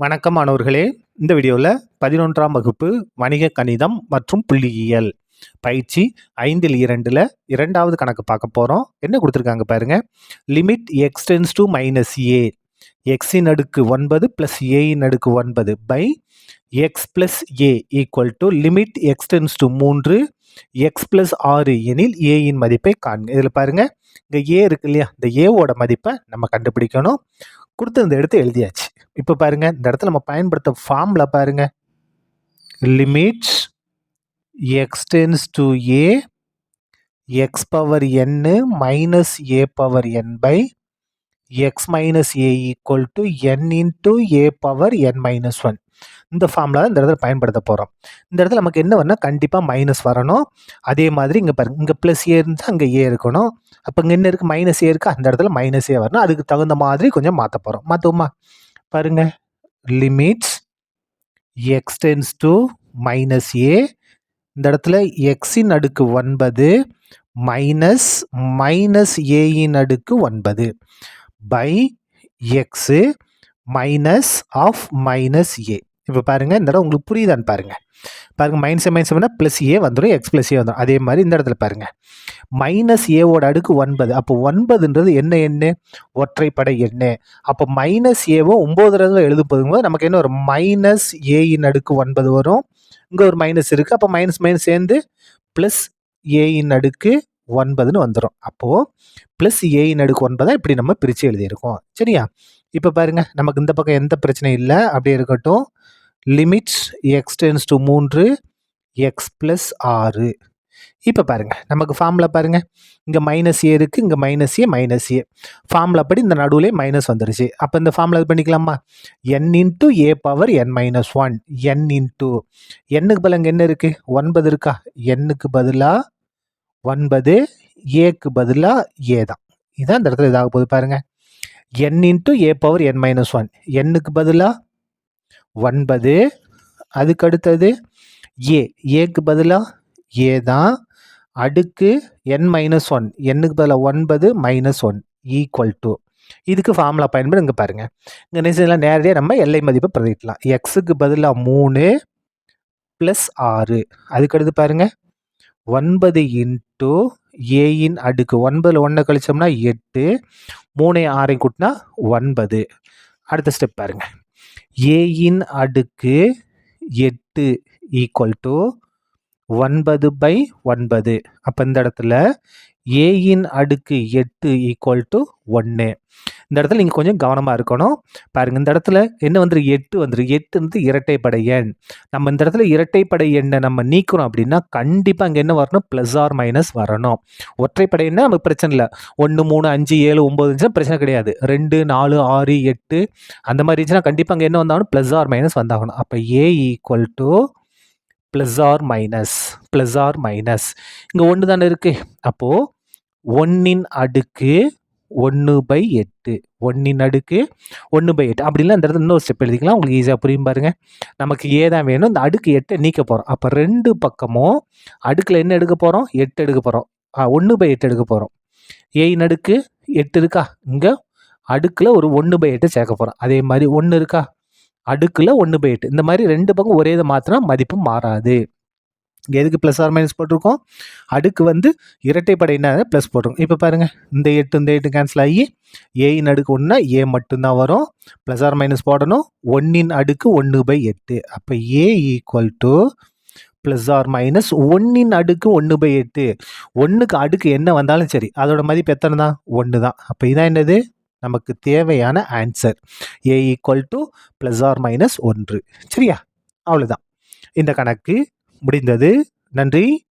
வணக்கம் மாணவர்களே. இந்த வீடியோவில் 11ஆம் வகுப்பு வணிக கணிதம் மற்றும் புள்ளியியல் பயிற்சி 5ல் 2ல் இரண்டாவது கணக்கு பார்க்க போகிறோம். என்ன கொடுத்துருக்காங்க பாருங்க. Limit X tends to minus A எக்ஸின் அடுக்கு 9 ப்ளஸ் ஏயின் அடுக்கு 9 by X plus A equal to limit X tends to 3 X plus 6 எனில் ஏயின் மதிப்பை காண்க. இதில் பாருங்க, இங்கே ஏ இருக்கு இல்லையா, இந்த ஏவோட மதிப்பை நம்ம கண்டுபிடிக்கணும். கொடுத்து இந்த இடத்த எழுதியாச்சு. இப்போ பாருங்க, இந்த இடத்துல நம்ம பயன்படுத்த ஃபார்முலா பாருங்க. Limits X tends to a x power n minus a power n by x minus a equal to n into a power n minus 1. இந்த ஃபார்முலா இந்த இடத்துல பயன்படுத்த போகிறோம். இந்த இடத்துல நமக்கு என்ன வரணும், கண்டிப்பாக மைனஸ் வரணும். அதே மாதிரி இங்கே பாருங்க, இங்கே ப்ளஸ் ஏ இருந்தால் அங்கே ஏ இருக்கணும். அப்போ இங்கே என்ன இருக்குது, மைனஸ் ஏ இருக்குது, அந்த இடத்துல மைனஸ் ஏ வரணும். அதுக்கு தகுந்த மாதிரி கொஞ்சம் மாற்ற போகிறோம். மாற்றுவோமா பாருங்க. Limits X tends to minus A, இந்த இடத்துல எக்ஸின் அடுக்கு 9 மைனஸ் மைனஸ் ஏயின் அடுக்கு 9 by X minus of minus A. இப்போ பாருங்க, இந்த இடம் உங்களுக்கு புரியுதான்னு பாருங்க. பாருங்க, மைனஸ் பண்ணால் ப்ளஸ் ஏ வந்துடும், எக்ஸ் ப்ளஸ் ஏ வந்துடும். அதே மாதிரி இந்த இடத்துல பாருங்க, மைனஸ் ஏவோட அடுக்கு 9. அப்போ 9ன்றது என்ன ஒற்றைப்படை எண். அப்போ மைனஸ் ஏவோ 9 எழுதும் போது நமக்கு என்ன வரும், மைனஸ் ஏயின் அடுக்கு 9 வரும். இங்கே ஒரு மைனஸ் இருக்குது, அப்போ மைனஸ் மைனஸ் சேர்ந்து ப்ளஸ் ஏயின் அடுக்கு 9ன்னு வந்துடும். அப்போது ப்ளஸ் ஏயின் அடுக்கு 9 இப்படி நம்ம பிரித்து எழுதியிருக்கோம். சரியா? இப்போ பாருங்க, நமக்கு இந்த பக்கம் எந்த பிரச்சனையும் இல்லை, அப்படியே இருக்கட்டும். Limits X tends to 3 X plus 6. இப்போ பாருங்க, நமக்கு ஃபார்முலா பாருங்க, இங்கே மைனஸ் ஏ இருக்குது, இங்கே மைனஸ் ஏ. ஃபார்முலா படி இந்த நடுவில் மைனஸ் வந்துருச்சு. அப்போ இந்த ஃபார்முலா இது பண்ணிக்கலாமா, n into a power n minus 1 n into என்னுக்கு பதிலாக இங்கே என்ன இருக்குது, 9 இருக்கா, என்னுக்கு பதிலாக 9, ஏக்கு பதிலாக ஏ தான். இதான் இந்த இடத்துல இதாக போகுது பாருங்க. n into a power n minus 1 என்னுக்கு பதிலாக 9, அதுக்கு அடுத்தது ஏக்கு பதிலாக ஏ தான், அடுக்கு n மைனஸ் 1 என்னுக்கு பதிலாக 9 மைனஸ் 1 ஈக்குவல் டு, இதுக்கு ஃபார்முலா பயன்படுத்தி இங்கே பாருங்க, இங்கே நிச்சயம் நேரடியாக நம்ம எல்லை மதிப்பை பிரதிக்கலாம். எக்ஸுக்கு பதிலாக 3 ப்ளஸ் 6, அதுக்கடுத்து பாருங்க 9 இன்ட்டு ஏயின் அடுக்கு 9ல் 1 கழிச்சோம்னா 8, 3 6 கூட்டினா 9. அடுத்த ஸ்டெப் பாருங்க, ஏயின் அடுக்கு 8 ஈக்குவல் டு 9/9. அப்போ இந்த இடத்துல ஏயின் அடுக்கு 8 ஈக்குவல் டு 1. இந்த இடத்துல நீங்கள் கொஞ்சம் கவனமாக இருக்கணும். பாருங்கள், இந்த இடத்துல என்ன வந்துரு, 8 வந்துரு. 8 இரட்டைப்படை எண். நம்ம இந்த இடத்துல இரட்டைப்படை எண்ணை நம்ம நீக்கிறோம் அப்படின்னா கண்டிப்பாக அங்கே என்ன வரணும், ப்ளஸ் ஆர் மைனஸ் வரணும். ஒற்றைப்படை எண்ணை நமக்கு பிரச்சனை இல்லை. 1 3 5 7 9 பிரச்சனை கிடையாது. 2 4 6 8 அந்த மாதிரி இருந்துச்சுன்னா கண்டிப்பாக அங்கே என்ன வந்தாகணும், ப்ளஸ் ஆர் மைனஸ் வந்தாகணும். அப்போ A equal to plus R minus இங்கே 1 தானே இருக்குது. அப்போது 1ன் அடுக்கு 1/8 1ன் அடுக்கு 1/8. அப்படின்னா இந்த இடத்துல இன்னொரு ஸ்டெப் எழுதிக்கலாம், உங்களுக்கு ஈஸியாக புரியும் பாருங்க. நமக்கு ஏ தான் வேணும், இந்த அடுக்கு 8 நீக்க போகிறோம். அப்போ 2 பக்கமும் அடுக்கில் என்ன எடுக்க போகிறோம், 8 எடுக்க போகிறோம். 1/8 எடுக்க போகிறோம். ஏயின் அடுக்கு 8 இருக்கா, இங்கே அடுக்கில் ஒரு 1/8 சேர்க்க போகிறோம். அதே மாதிரி 1 இருக்கா, அடுக்கில் 1/8. இந்த மாதிரி 2 பக்கம் ஒரே இதை மாற்றினா மதிப்பு மாறாது. எதுக்கு ப்ளஸ் ஆர் மைனஸ் போட்டிருக்கோம், அடுக்கு இரட்டைப்படை என்ன ப்ளஸ் போட்டிருக்கோம். இப்போ பாருங்கள், இந்த 8 கேன்சல் ஆகி ஏயின் அடுக்கு 1னா ஏ மட்டும்தான் வரும். ப்ளஸ் ஆர் மைனஸ் போடணும். 1ன் அடுக்கு 1/8. அப்போ A equal to plus R minus 1ன் அடுக்கு 1/8. 1க்கு அடுக்கு என்ன வந்தாலும் சரி, அதோட மதிப்பு எத்தனை தான், 1 தான். அப்போ இதான் என்னது, நமக்கு தேவையான answer. A equal to plus R minus 1. சரியா? அவ்வளோதான், இந்த கணக்கு முடிந்தது. நன்றி.